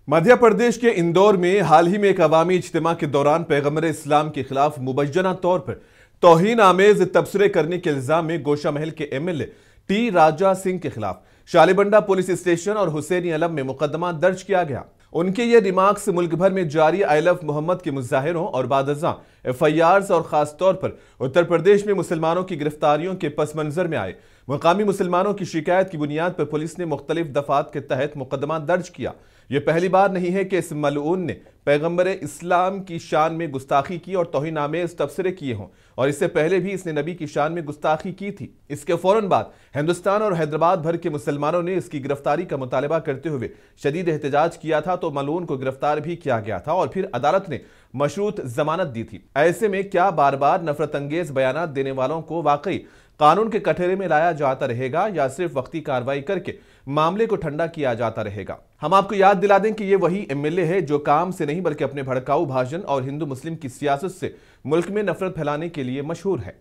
مدھیہ پردیش کے اندور میں حال ہی میں ایک عوامی اجتماع کے دوران پیغمبر اسلام کے خلاف مبینہ طور پر توہین آمیز تبصرے کرنے کے الزام میں گوشہ محل کے M L A T Raja Singh کے خلاف شالیبنڈا پولیس اسٹیشن اور حسینی علم میں مقدمہ درج کیا گیا۔ ان کے یہ ریمارکس ملک بھر میں جاری آئی لو محمد کے مظاہروں اور بعد ازاں ایف آئی آرز اور خاص طور پر اتر پردیش میں مسلمانوں کی گرفتاریوں کے پس منظر میں آئے۔ مقامی مسلمانوں کی شکایت کی بنیاد پر پولیس نے مختلف دفعات کے تحت مقدمہ درج کیا۔ یہ پہلی بار نہیں ہے کہ اس ملعون نے پیغمبر اسلام کی شان میں گستاخی کی اور توہین آمیز تبصرے کیے ہوں، اور اس سے پہلے بھی اس نے نبی کی شان میں گستاخی کی تھی۔ اس کے فوراً بعد ہندوستان اور حیدرآباد بھر کے مسلمانوں نے اس کی گرفتاری کا مطالبہ کرتے ہوئے شدید احتجاج کیا تھا، تو ملعون کو گرفتار بھی کیا گیا تھا اور پھر عدالت نے مشروط ضمانت دی تھی۔ ایسے میں کیا بار بار نفرت انگیز بیانات دینے والوں کو واقعی قانون کے کٹہرے میں لایا جاتا رہے گا یا صرف وقتی کارروائی کر کے معاملے کو ٹھنڈا کیا جاتا رہے گا؟ ہم آپ کو یاد دلا دیں کہ یہ وہی ایم ایل اے ہے جو کام سے نہیں بلکہ اپنے بھڑکاؤ بھاشن اور ہندو مسلم کی سیاست سے ملک میں نفرت پھیلانے کے لیے مشہور ہے۔